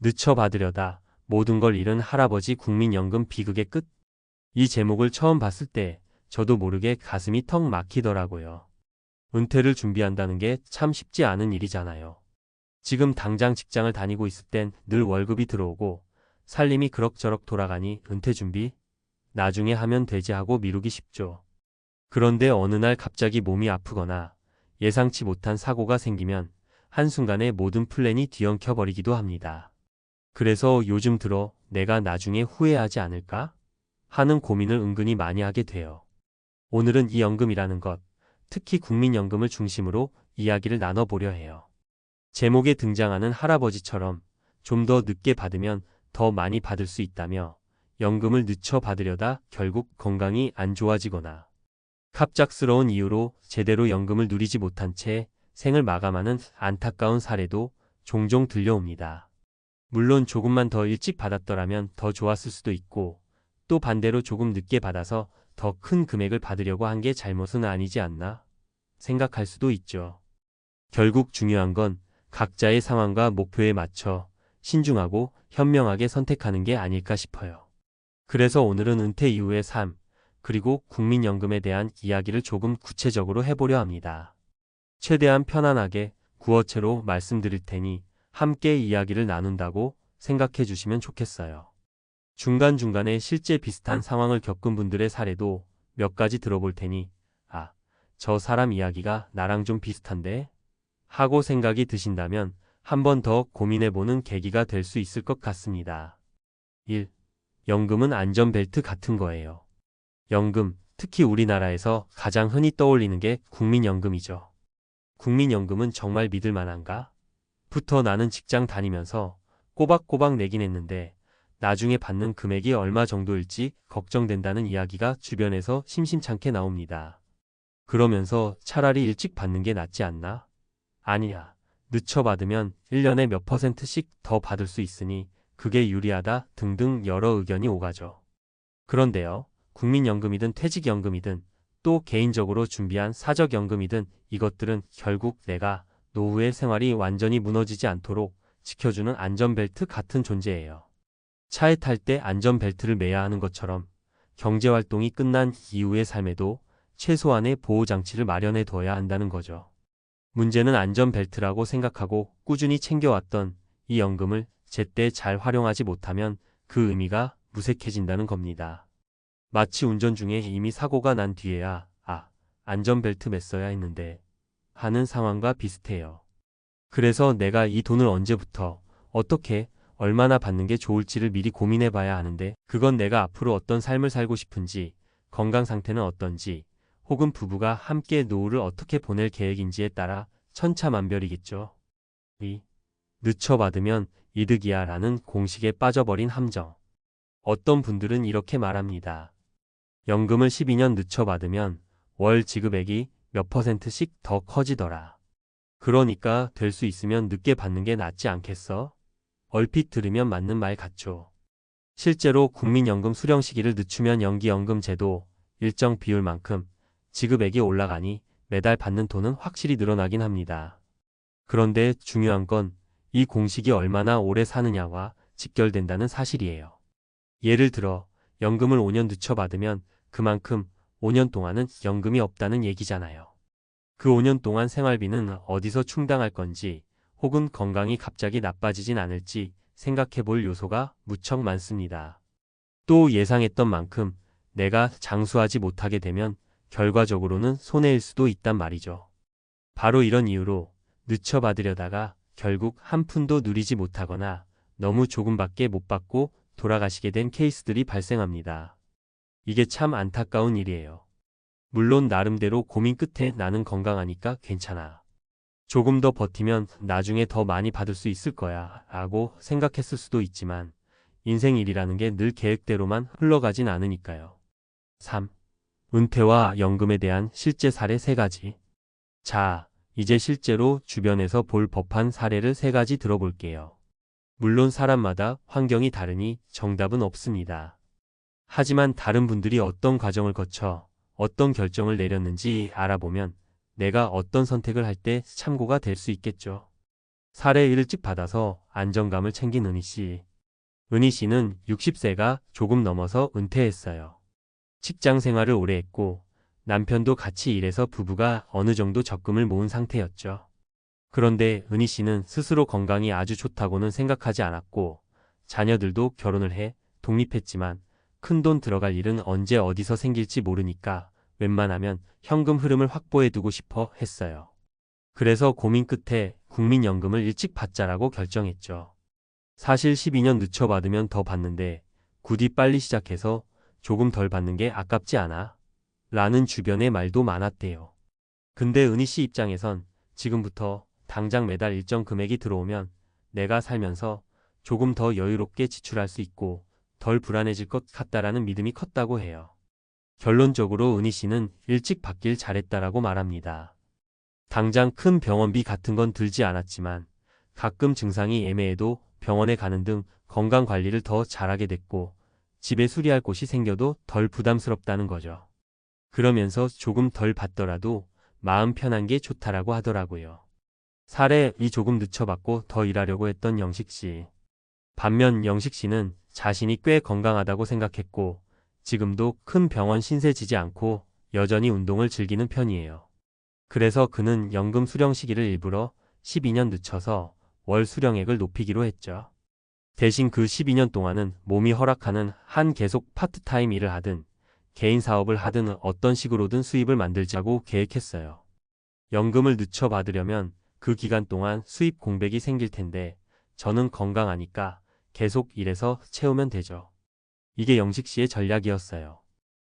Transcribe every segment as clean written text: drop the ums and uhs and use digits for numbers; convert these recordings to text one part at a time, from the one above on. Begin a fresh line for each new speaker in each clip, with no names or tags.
늦춰 받으려다 모든 걸 잃은 할아버지 국민연금 비극의 끝. 이 제목을 처음 봤을 때 저도 모르게 가슴이 턱 막히더라고요. 은퇴를 준비한다는 게 참 쉽지 않은 일이잖아요. 지금 당장 직장을 다니고 있을 땐 늘 월급이 들어오고 살림이 그럭저럭 돌아가니 은퇴 준비? 나중에 하면 되지 하고 미루기 쉽죠. 그런데 어느 날 갑자기 몸이 아프거나 예상치 못한 사고가 생기면 한순간에 모든 플랜이 뒤엉켜버리기도 합니다. 그래서 요즘 들어 내가 나중에 후회하지 않을까? 하는 고민을 은근히 많이 하게 돼요. 오늘은 이 연금이라는 것, 특히 국민연금을 중심으로 이야기를 나눠보려 해요. 제목에 등장하는 할아버지처럼 좀 더 늦게 받으면 더 많이 받을 수 있다며 연금을 늦춰 받으려다 결국 건강이 안 좋아지거나 갑작스러운 이유로 제대로 연금을 누리지 못한 채 생을 마감하는 안타까운 사례도 종종 들려옵니다. 물론 조금만 더 일찍 받았더라면 더 좋았을 수도 있고 또 반대로 조금 늦게 받아서 더 큰 금액을 받으려고 한 게 잘못은 아니지 않나 생각할 수도 있죠. 결국 중요한 건 각자의 상황과 목표에 맞춰 신중하고 현명하게 선택하는 게 아닐까 싶어요. 그래서 오늘은 은퇴 이후의 삶, 그리고 국민연금에 대한 이야기를 조금 구체적으로 해보려 합니다. 최대한 편안하게 구어체로 말씀드릴 테니 함께 이야기를 나눈다고 생각해 주시면 좋겠어요. 중간중간에 실제 비슷한 상황을 겪은 분들의 사례도 몇 가지 들어볼 테니 저 사람 이야기가 나랑 좀 비슷한데? 하고 생각이 드신다면 한 번 더 고민해보는 계기가 될 수 있을 것 같습니다. 1. 연금은 안전벨트 같은 거예요. 연금, 특히 우리나라에서 가장 흔히 떠올리는 게 국민연금이죠. 국민연금은 정말 믿을 만한가? 부터 나는 직장 다니면서 꼬박꼬박 내긴 했는데 나중에 받는 금액이 얼마 정도일지 걱정된다는 이야기가 주변에서 심심찮게 나옵니다. 그러면서 차라리 일찍 받는 게 낫지 않나? 아니야. 늦춰 받으면 1년에 몇 %씩 더 받을 수 있으니 그게 유리하다 등등 여러 의견이 오가죠. 그런데요. 국민연금이든 퇴직연금이든 또 개인적으로 준비한 사적연금이든 이것들은 결국 내가 노후의 생활이 완전히 무너지지 않도록 지켜주는 안전벨트 같은 존재예요. 차에 탈 때 안전벨트를 매야 하는 것처럼 경제활동이 끝난 이후의 삶에도 최소한의 보호장치를 마련해 둬야 한다는 거죠. 문제는 안전벨트라고 생각하고 꾸준히 챙겨왔던 이 연금을 제때 잘 활용하지 못하면 그 의미가 무색해진다는 겁니다. 마치 운전 중에 이미 사고가 난 뒤에야 안전벨트 맸어야 했는데 하는 상황과 비슷해요. 그래서 내가 이 돈을 언제부터 어떻게 얼마나 받는 게 좋을지를 미리 고민해 봐야 하는데 그건 내가 앞으로 어떤 삶을 살고 싶은지, 건강 상태는 어떤지, 혹은 부부가 함께 노후를 어떻게 보낼 계획인지에 따라 천차만별이겠죠. 2. 늦춰 받으면 이득이야 라는 공식에 빠져버린 함정. 어떤 분들은 이렇게 말합니다. 연금을 12년 늦춰 받으면 월 지급액이 몇 %씩 더 커지더라. 그러니까 될 수 있으면 늦게 받는 게 낫지 않겠어? 얼핏 들으면 맞는 말 같죠. 실제로 국민연금 수령 시기를 늦추면 연기연금 제도 일정 비율만큼 지급액이 올라가니 매달 받는 돈은 확실히 늘어나긴 합니다. 그런데 중요한 건 이 공식이 얼마나 오래 사느냐와 직결된다는 사실이에요. 예를 들어 연금을 5년 늦춰 받으면 그만큼 5년 동안은 연금이 없다는 얘기잖아요. 그 5년 동안 생활비는 어디서 충당할 건지 혹은 건강이 갑자기 나빠지진 않을지 생각해 볼 요소가 무척 많습니다. 또 예상했던 만큼 내가 장수하지 못하게 되면 결과적으로는 손해일 수도 있단 말이죠. 바로 이런 이유로 늦춰 받으려다가 결국 한 푼도 누리지 못하거나 너무 조금밖에 못 받고 돌아가시게 된 케이스들이 발생합니다. 이게 참 안타까운 일이에요. 물론 나름대로 고민 끝에 나는 건강하니까 괜찮아. 조금 더 버티면 나중에 더 많이 받을 수 있을 거야 라고 생각했을 수도 있지만 인생 일이라는 게 늘 계획대로만 흘러가진 않으니까요. 3. 은퇴와 연금에 대한 실제 사례 3가지. 자, 이제 실제로 주변에서 볼 법한 사례를 3가지 들어볼게요. 물론 사람마다 환경이 다르니 정답은 없습니다. 하지만 다른 분들이 어떤 과정을 거쳐 어떤 결정을 내렸는지 알아보면 내가 어떤 선택을 할 때 참고가 될 수 있겠죠. 사례 일찍 받아서 안정감을 챙긴 은희 씨. 은희 씨는 60세가 조금 넘어서 은퇴했어요. 직장 생활을 오래 했고 남편도 같이 일해서 부부가 어느 정도 적금을 모은 상태였죠. 그런데 은희 씨는 스스로 건강이 아주 좋다고는 생각하지 않았고 자녀들도 결혼을 해 독립했지만 큰돈 들어갈 일은 언제 어디서 생길지 모르니까 웬만하면 현금 흐름을 확보해 두고 싶어 했어요. 그래서 고민 끝에 국민연금을 일찍 받자라고 결정했죠. 사실 12년 늦춰 받으면 더 받는데 굳이 빨리 시작해서 조금 덜 받는 게 아깝지 않아? 라는 주변의 말도 많았대요. 근데 은희 씨 입장에선 지금부터 당장 매달 일정 금액이 들어오면 내가 살면서 조금 더 여유롭게 지출할 수 있고 덜 불안해질 것 같다라는 믿음이 컸다고 해요. 결론적으로 은희 씨는 일찍 받길 잘했다라고 말합니다. 당장 큰 병원비 같은 건 들지 않았지만 가끔 증상이 애매해도 병원에 가는 등 건강 관리를 더 잘하게 됐고 집에 수리할 곳이 생겨도 덜 부담스럽다는 거죠. 그러면서 조금 덜 받더라도 마음 편한 게 좋다라고 하더라고요. 사례 이 조금 늦춰받고 더 일하려고 했던 영식 씨. 반면 영식 씨는 자신이 꽤 건강하다고 생각했고 지금도 큰 병원 신세 지지 않고 여전히 운동을 즐기는 편이에요. 그래서 그는 연금 수령 시기를 일부러 12년 늦춰서 월 수령액을 높이기로 했죠. 대신 그 12년 동안은 몸이 허락하는 한 계속 파트타임 일을 하든 개인 사업을 하든 어떤 식으로든 수입을 만들자고 계획했어요. 연금을 늦춰 받으려면 그 기간 동안 수입 공백이 생길 텐데 저는 건강하니까 계속 일해서 채우면 되죠. 이게 영식 씨의 전략이었어요.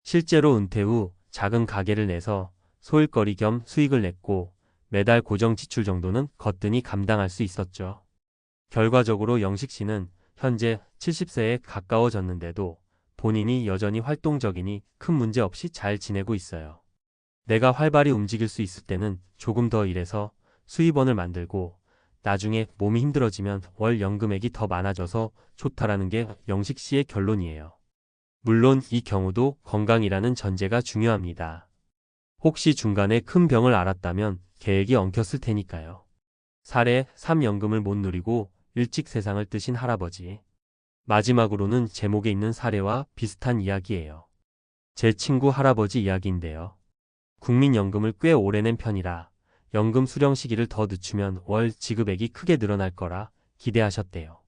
실제로 은퇴 후 작은 가게를 내서 소일거리 겸 수익을 냈고 매달 고정 지출 정도는 거뜬히 감당할 수 있었죠. 결과적으로 영식 씨는 현재 70세에 가까워졌는데도 본인이 여전히 활동적이니 큰 문제 없이 잘 지내고 있어요. 내가 활발히 움직일 수 있을 때는 조금 더 일해서 수입원을 만들고 나중에 몸이 힘들어지면 월 연금액이 더 많아져서 좋다라는 게 영식 씨의 결론이에요. 물론 이 경우도 건강이라는 전제가 중요합니다. 혹시 중간에 큰 병을 앓았다면 계획이 엉켰을 테니까요. 사례 3연금을 못 누리고 일찍 세상을 뜨신 할아버지. 마지막으로는 제목에 있는 사례와 비슷한 이야기예요. 제 친구 할아버지 이야기인데요. 국민연금을 꽤 오래 낸 편이라 연금 수령 시기를 더 늦추면 월 지급액이 크게 늘어날 거라 기대하셨대요.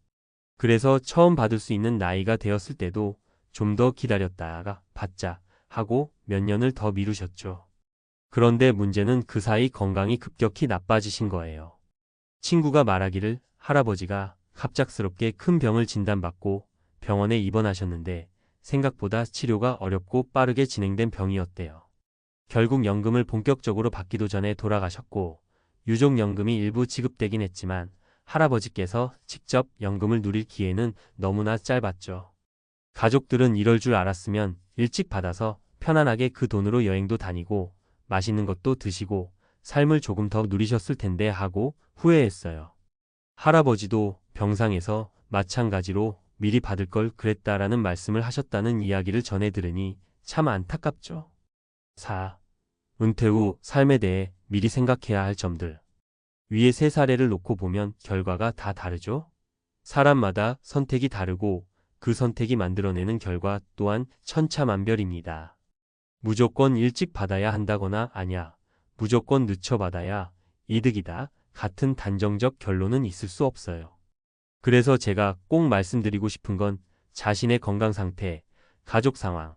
그래서 처음 받을 수 있는 나이가 되었을 때도 좀 더 기다렸다가 받자 하고 몇 년을 더 미루셨죠. 그런데 문제는 그 사이 건강이 급격히 나빠지신 거예요. 친구가 말하기를 할아버지가 갑작스럽게 큰 병을 진단받고 병원에 입원하셨는데 생각보다 치료가 어렵고 빠르게 진행된 병이었대요. 결국 연금을 본격적으로 받기도 전에 돌아가셨고 유족연금이 일부 지급되긴 했지만 할아버지께서 직접 연금을 누릴 기회는 너무나 짧았죠. 가족들은 이럴 줄 알았으면 일찍 받아서 편안하게 그 돈으로 여행도 다니고 맛있는 것도 드시고 삶을 조금 더 누리셨을 텐데 하고 후회했어요. 할아버지도 병상에서 마찬가지로 미리 받을 걸 그랬다라는 말씀을 하셨다는 이야기를 전해 들으니 참 안타깝죠. 4. 은퇴 후 삶에 대해 미리 생각해야 할 점들. 위의 세 사례를 놓고 보면 결과가 다 다르죠? 사람마다 선택이 다르고 그 선택이 만들어내는 결과 또한 천차만별입니다. 무조건 일찍 받아야 한다거나 아냐, 무조건 늦춰 받아야 이득이다 같은 단정적 결론은 있을 수 없어요. 그래서 제가 꼭 말씀드리고 싶은 건 자신의 건강 상태, 가족 상황,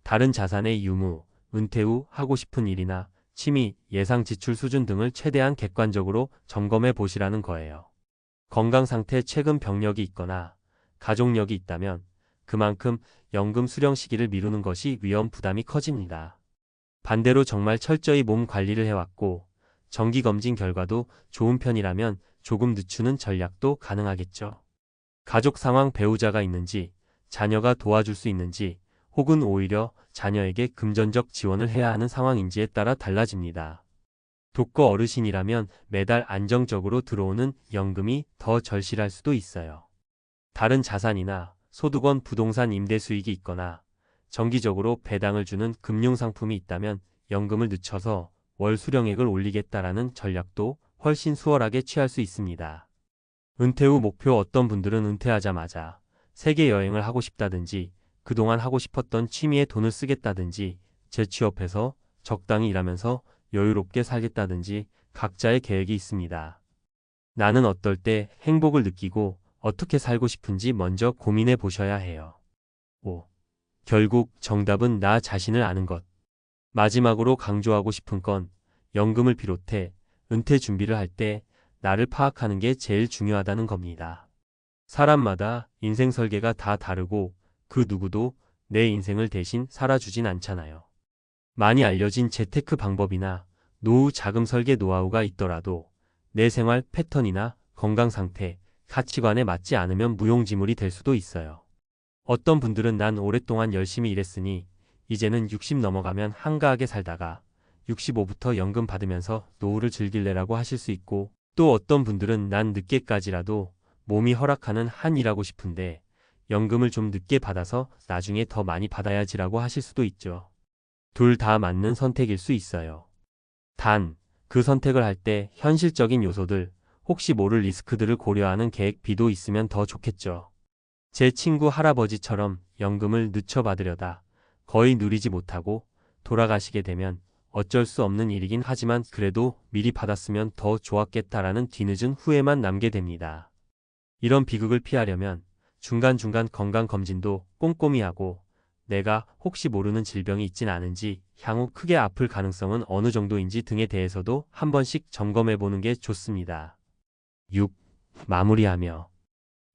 다른 자산의 유무, 은퇴 후 하고 싶은 일이나 취미, 예상 지출 수준 등을 최대한 객관적으로 점검해 보시라는 거예요. 건강 상태 최근 병력이 있거나 가족력이 있다면 그만큼 연금 수령 시기를 미루는 것이 위험 부담이 커집니다. 반대로 정말 철저히 몸 관리를 해왔고 정기검진 결과도 좋은 편이라면 조금 늦추는 전략도 가능하겠죠. 가족 상황 배우자가 있는지, 자녀가 도와줄 수 있는지, 혹은 오히려 자녀에게 금전적 지원을 해야 하는 상황인지에 따라 달라집니다. 독거 어르신이라면 매달 안정적으로 들어오는 연금이 더 절실할 수도 있어요. 다른 자산이나 소득원 부동산 임대 수익이 있거나 정기적으로 배당을 주는 금융상품이 있다면 연금을 늦춰서 월 수령액을 올리겠다라는 전략도 훨씬 수월하게 취할 수 있습니다. 은퇴 후 목표 어떤 분들은 은퇴하자마자 세계 여행을 하고 싶다든지 그동안 하고 싶었던 취미에 돈을 쓰겠다든지 재취업해서 적당히 일하면서 여유롭게 살겠다든지 각자의 계획이 있습니다. 나는 어떨 때 행복을 느끼고 어떻게 살고 싶은지 먼저 고민해 보셔야 해요. 5. 결국 정답은 나 자신을 아는 것. 마지막으로 강조하고 싶은 건 연금을 비롯해 은퇴 준비를 할 때 나를 파악하는 게 제일 중요하다는 겁니다. 사람마다 인생 설계가 다 다르고 그 누구도 내 인생을 대신 살아주진 않잖아요. 많이 알려진 재테크 방법이나 노후 자금 설계 노하우가 있더라도 내 생활 패턴이나 건강 상태, 가치관에 맞지 않으면 무용지물이 될 수도 있어요. 어떤 분들은 난 오랫동안 열심히 일했으니 이제는 60 넘어가면 한가하게 살다가 65부터 연금 받으면서 노후를 즐길래라고 하실 수 있고, 또 어떤 분들은 난 늦게까지라도 몸이 허락하는 한 일하고 싶은데 연금을 좀 늦게 받아서 나중에 더 많이 받아야지라고 하실 수도 있죠. 둘 다 맞는 선택일 수 있어요. 단, 그 선택을 할 때 현실적인 요소들, 혹시 모를 리스크들을 고려하는 계획비도 있으면 더 좋겠죠. 제 친구 할아버지처럼 연금을 늦춰받으려다 거의 누리지 못하고 돌아가시게 되면 어쩔 수 없는 일이긴 하지만 그래도 미리 받았으면 더 좋았겠다라는 뒤늦은 후회만 남게 됩니다. 이런 비극을 피하려면 중간중간 건강검진도 꼼꼼히 하고 내가 혹시 모르는 질병이 있진 않은지, 향후 크게 아플 가능성은 어느 정도인지 등에 대해서도 한 번씩 점검해 보는 게 좋습니다. 6. 마무리하며.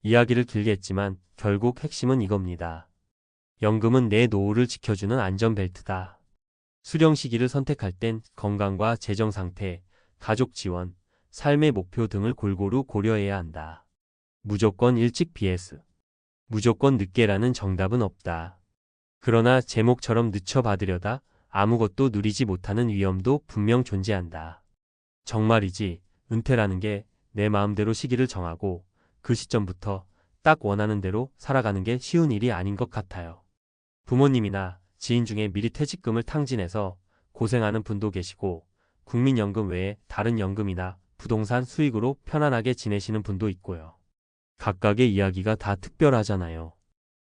이야기를 길게 했지만 결국 핵심은 이겁니다. 연금은 내 노후를 지켜주는 안전벨트다. 수령 시기를 선택할 땐 건강과 재정 상태, 가족 지원, 삶의 목표 등을 골고루 고려해야 한다. 무조건 일찍 vs 무조건 늦게라는 정답은 없다. 그러나 제목처럼 늦춰받으려다 아무것도 누리지 못하는 위험도 분명 존재한다. 정말이지 은퇴라는 게 내 마음대로 시기를 정하고 그 시점부터 딱 원하는 대로 살아가는 게 쉬운 일이 아닌 것 같아요. 부모님이나 지인 중에 미리 퇴직금을 탕진해서 고생하는 분도 계시고, 국민연금 외에 다른 연금이나 부동산 수익으로 편안하게 지내시는 분도 있고요. 각각의 이야기가 다 특별하잖아요.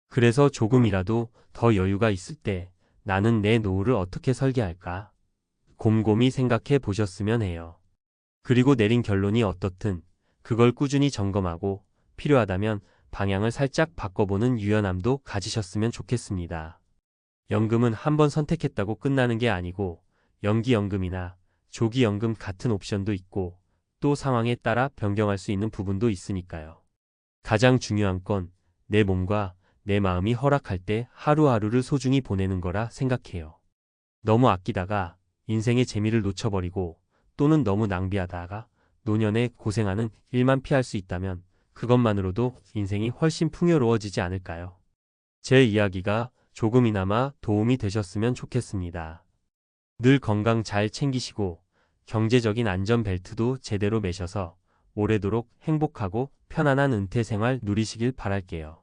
그래서 조금이라도 더 여유가 있을 때 나는 내 노후를 어떻게 설계할까? 곰곰이 생각해 보셨으면 해요. 그리고 내린 결론이 어떻든 그걸 꾸준히 점검하고 필요하다면 방향을 살짝 바꿔보는 유연함도 가지셨으면 좋겠습니다. 연금은 한번 선택했다고 끝나는 게 아니고 연기연금이나 조기연금 같은 옵션도 있고 또 상황에 따라 변경할 수 있는 부분도 있으니까요. 가장 중요한 건 내 몸과 내 마음이 허락할 때 하루하루를 소중히 보내는 거라 생각해요. 너무 아끼다가 인생의 재미를 놓쳐버리고 또는 너무 낭비하다가 노년에 고생하는 일만 피할 수 있다면 그것만으로도 인생이 훨씬 풍요로워지지 않을까요? 제 이야기가 조금이나마 도움이 되셨으면 좋겠습니다. 늘 건강 잘 챙기시고 경제적인 안전벨트도 제대로 매셔서 오래도록 행복하고 편안한 은퇴 생활 누리시길 바랄게요.